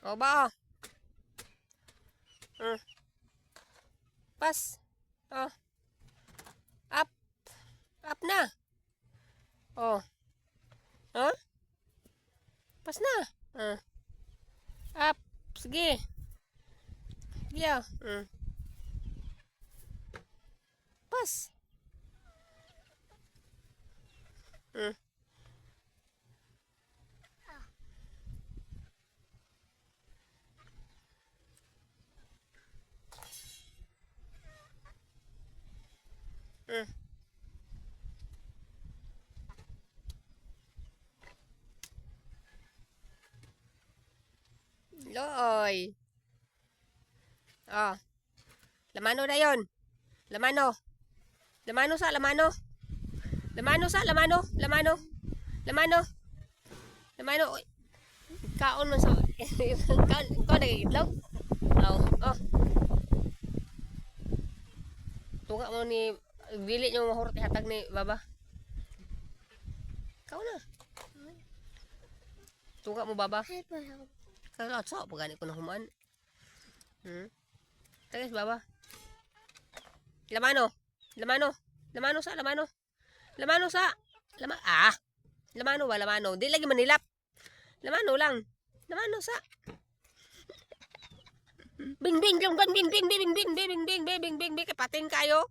O ba, o. Pas. O. Up. Up na. O. Ha? Pas na. Up. Sige. Sige, o. Pas. Loy. Oh. Lamano na yon. Lamano. Lamano sa, lamano. Lamano sa, lamano. Lamano. Lamano. Lamano. Uy. Kaon mo sa... Kaon nagigitlaw. Oh. Oh. Tunga mo ni... Dili nyo mahurot ihatag ni Baba. Kaon na. Tunga mo Baba. Kaya sa pa gani ko na human. Tagas Baba. Lamano. Lamano. Lamano sa, lamano. Lamano sa. Lamano ba, lamano. Di lagi manilap. Lamano lang. Lamano sa. Bing bing bing bing bing bing bing bing bing bing bing bing bing bing pating kayo.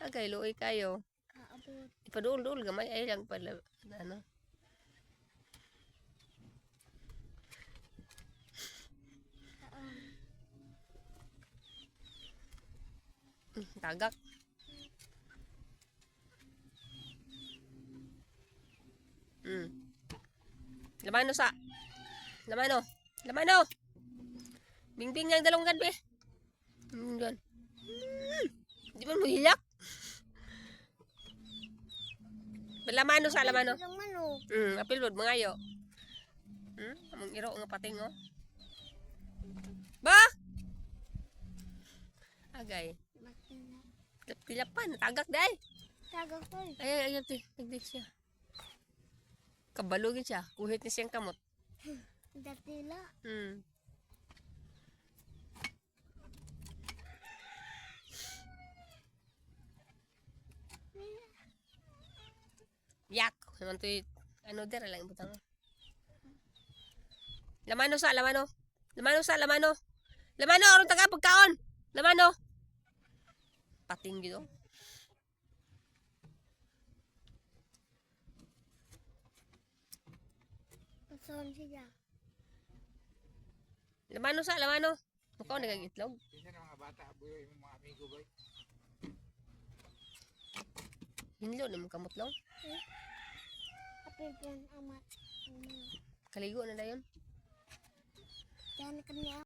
Agay luoy kayo. Ipadul-dul gamay ay lang pala ano. Tagak. Lamano sa. Lamano. Lamano. Bingbing yang dalunggan be. Gan. Di man mo hilak. Lamano sa lamano. Apil bod mangayo. Among iro nga pating oh. Ba? Agay. Tilapan, tagak day. Tagak ko. Ay, nagdik siya. Kabalugin siya, kuhit ni siyang kamot. Datila. Yak, naman to ano dera lang butang. Lamano sa, lamano. Lamano sa, lamano. Lamano, aron taga pagkaon. Lamano. Pating gitu. Pason siya. Lamano sa, lamano. Mukaw nagagitlog. Tingnan mga bata, buyo yung mga amigo boy. Hinlo na magkamot lang. Apil yan amat. Kaligo na dayon. Yan kami